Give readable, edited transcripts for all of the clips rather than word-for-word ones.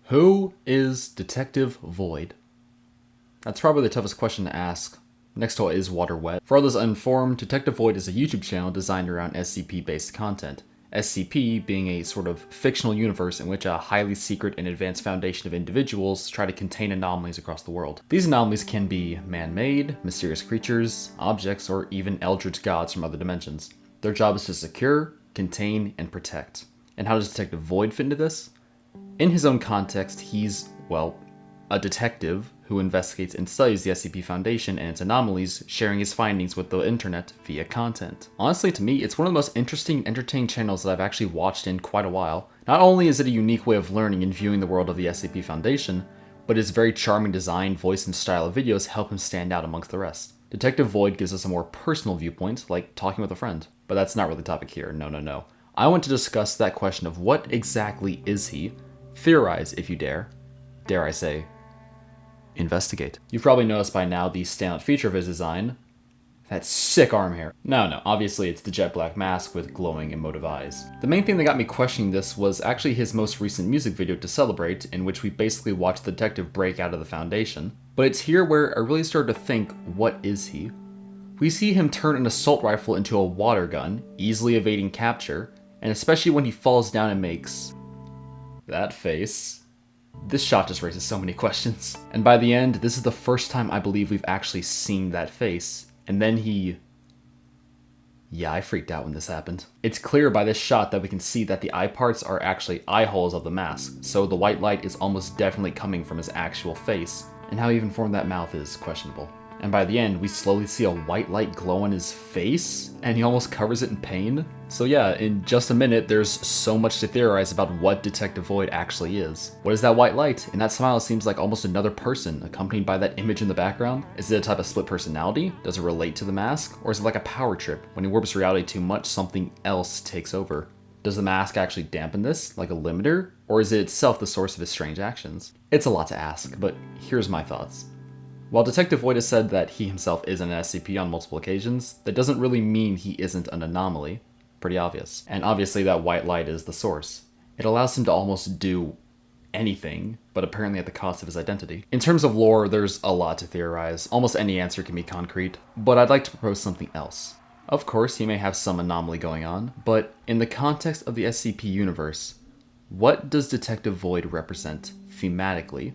Who is Detective Void? That's probably the toughest question to ask. Next to is water wet? For all those uninformed, Detective Void is a YouTube channel designed around SCP-based content. SCP being a sort of fictional universe in which a highly secret and advanced foundation of individuals try to contain anomalies across the world. These anomalies can be man-made, mysterious creatures, objects, or even eldritch gods from other dimensions. Their job is to secure, contain, and protect. And how does Detective Void fit into this? In his own context, he's, well, a detective who investigates and studies the SCP Foundation and its anomalies, sharing his findings with the internet via content. Honestly, to me, it's one of the most interesting and entertaining channels that I've actually watched in quite a while. Not only is it a unique way of learning and viewing the world of the SCP Foundation, but his very charming design, voice, and style of videos help him stand out amongst the rest. Detective Void gives us a more personal viewpoint, like talking with a friend. But that's not really the topic here, no. I want to discuss that question of what exactly is he? Theorize, if you dare. Dare I say, investigate. You've probably noticed by now the standout feature of his design, that sick arm hair. No, obviously it's the jet black mask with glowing emotive eyes. The main thing that got me questioning this was actually his most recent music video to celebrate, in which we basically watched the detective break out of the Foundation. But it's here where I really started to think, what is he? We see him turn an assault rifle into a water gun, easily evading capture, and especially when he falls down and makes that face. This shot just raises so many questions. And by the end, this is the first time I believe we've actually seen that face. And then yeah, I freaked out when this happened. It's clear by this shot that we can see that the eye parts are actually eye holes of the mask, so the white light is almost definitely coming from his actual face, and how he even formed that mouth is questionable. And by the end, we slowly see a white light glow on his face, and he almost covers it in pain. So yeah, in just a minute, there's so much to theorize about what Detective Void actually is. What is that white light? And that smile seems like almost another person, accompanied by that image in the background. Is it a type of split personality? Does it relate to the mask? Or is it like a power trip? When he warps reality too much, something else takes over. Does the mask actually dampen this, like a limiter? Or is it itself the source of his strange actions? It's a lot to ask, but here's my thoughts. While Detective Void has said that he himself is an SCP on multiple occasions, that doesn't really mean he isn't an anomaly. Pretty obvious. And obviously that white light is the source. It allows him to almost do anything, but apparently at the cost of his identity. In terms of lore, there's a lot to theorize. Almost any answer can be concrete, but I'd like to propose something else. Of course, he may have some anomaly going on, but in the context of the SCP universe, what does Detective Void represent thematically?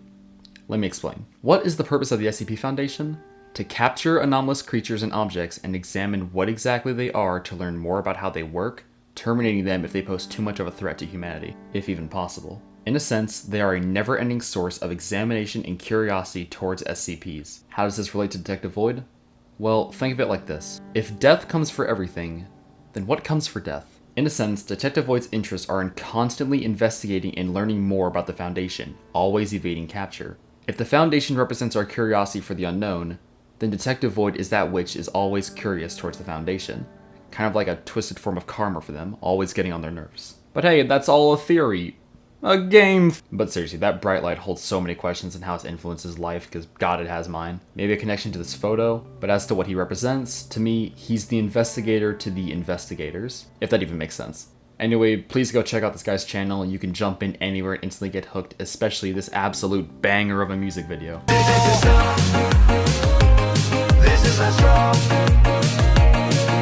Let me explain. What is the purpose of the SCP Foundation? To capture anomalous creatures and objects and examine what exactly they are to learn more about how they work, terminating them if they pose too much of a threat to humanity, if even possible. In a sense, they are a never-ending source of examination and curiosity towards SCPs. How does this relate to Detective Void? Well, think of it like this. If death comes for everything, then what comes for death? In a sense, Detective Void's interests are in constantly investigating and learning more about the Foundation, always evading capture. If the Foundation represents our curiosity for the unknown, then Detective Void is that which is always curious towards the Foundation. Kind of like a twisted form of karma for them, always getting on their nerves. But hey, that's all a theory. A game. But seriously, that bright light holds so many questions on how it influences life, because God, it has mine. Maybe a connection to this photo, but as to what he represents, to me, he's the investigator to the investigators, if that even makes sense. Anyway, please go check out this guy's channel. You can jump in anywhere and instantly get hooked, especially this absolute banger of a music video. This is a strong